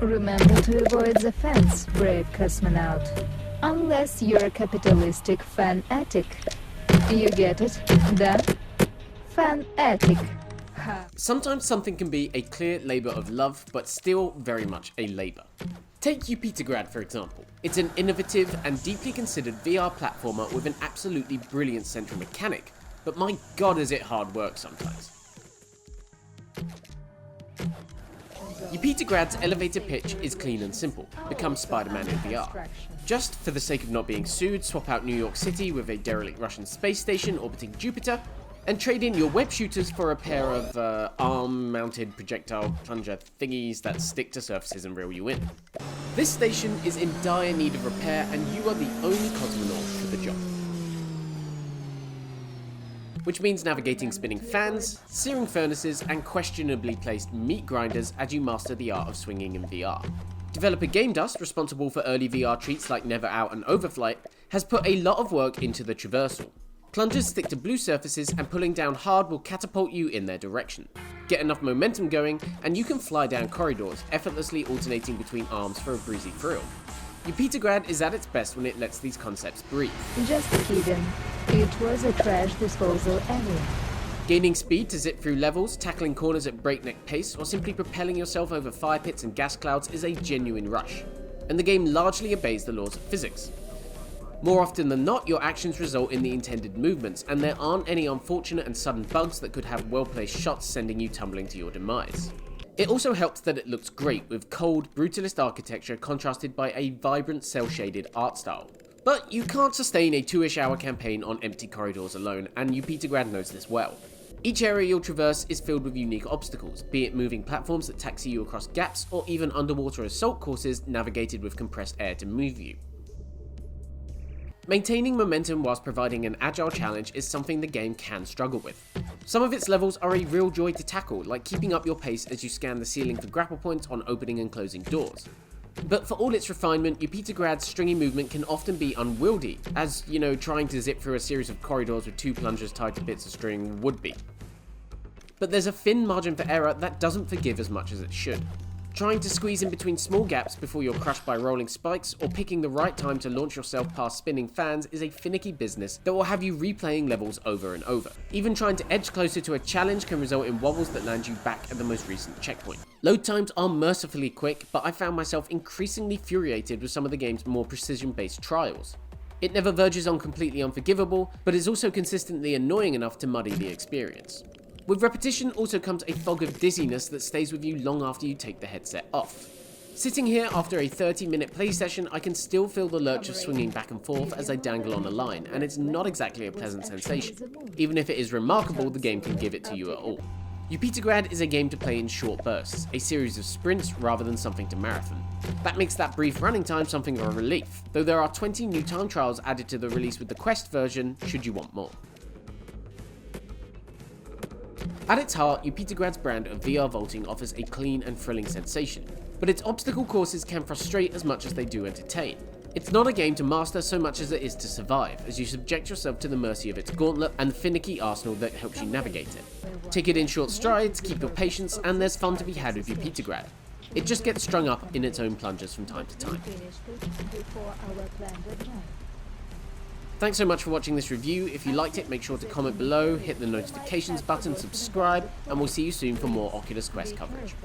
Remember to avoid the fence, brave cosmonaut. Unless you're a capitalistic fanatic. You get it? The fanatic. Sometimes something can be a clear labour of love, but still very much a labour. Take Yupitergrad for example. It's an innovative and deeply considered VR platformer with an absolutely brilliant central mechanic, but my god is it hard work sometimes. Yupitergrad's elevator pitch is clean and simple. Become Spider-Man in VR. Just for the sake of not being sued, swap out New York City with a derelict Russian space station orbiting Jupiter, and trade in your web shooters for a pair of arm-mounted projectile plunger thingies that stick to surfaces and reel you in. This station is in dire need of repair, and you are the only cosmonaut for the job. Which means navigating spinning fans, searing furnaces, and questionably placed meat grinders as you master the art of swinging in VR. Developer Game Dust, responsible for early VR treats like Never Out and Overflight, has put a lot of work into the traversal. Plungers stick to blue surfaces, and pulling down hard will catapult you in their direction. Get enough momentum going, and you can fly down corridors, effortlessly alternating between arms for a breezy thrill. Yupitergrad is at its best when it lets these concepts breathe. Just kidding. It was a trash disposal area. Gaining speed to zip through levels, tackling corners at breakneck pace, or simply propelling yourself over fire pits and gas clouds is a genuine rush, and the game largely obeys the laws of physics. More often than not, your actions result in the intended movements, and there aren't any unfortunate and sudden bugs that could have well-placed shots sending you tumbling to your demise. It also helps that it looks great with cold, brutalist architecture contrasted by a vibrant cel-shaded art style. But you can't sustain a 2-ish hour campaign on empty corridors alone, and Yupitergrad knows this well. Each area you'll traverse is filled with unique obstacles, be it moving platforms that taxi you across gaps, or even underwater assault courses navigated with compressed air to move you. Maintaining momentum whilst providing an agile challenge is something the game can struggle with. Some of its levels are a real joy to tackle, like keeping up your pace as you scan the ceiling for grapple points on opening and closing doors. But for all its refinement, Yupitergrad's stringy movement can often be unwieldy, as, trying to zip through a series of corridors with 2 plungers tied to bits of string would be. But there's a thin margin for error that doesn't forgive as much as it should. Trying to squeeze in between small gaps before you're crushed by rolling spikes, or picking the right time to launch yourself past spinning fans is a finicky business that will have you replaying levels over and over. Even trying to edge closer to a challenge can result in wobbles that land you back at the most recent checkpoint. Load times are mercifully quick, but I found myself increasingly infuriated with some of the game's more precision-based trials. It never verges on completely unforgivable, but is also consistently annoying enough to muddy the experience. With repetition also comes a fog of dizziness that stays with you long after you take the headset off. Sitting here after a 30-minute play session, I can still feel the lurch of swinging back and forth as I dangle on a line, and it's not exactly a pleasant sensation. Even if it is remarkable, the game can give it to you at all. Yupitergrad is a game to play in short bursts, a series of sprints rather than something to marathon. That makes that brief running time something of a relief, though there are 20 new time trials added to the release with the Quest version, should you want more. At its heart, Yupitergrad's brand of VR vaulting offers a clean and thrilling sensation, but its obstacle courses can frustrate as much as they do entertain. It's not a game to master so much as it is to survive, as you subject yourself to the mercy of its gauntlet and the finicky arsenal that helps you navigate it. Take it in short strides, keep your patience, and there's fun to be had with Yupitergrad. It just gets strung up in its own plungers from time to time. Thanks so much for watching this review. If you liked it, make sure to comment below, hit the notifications button, subscribe, and we'll see you soon for more Oculus Quest coverage.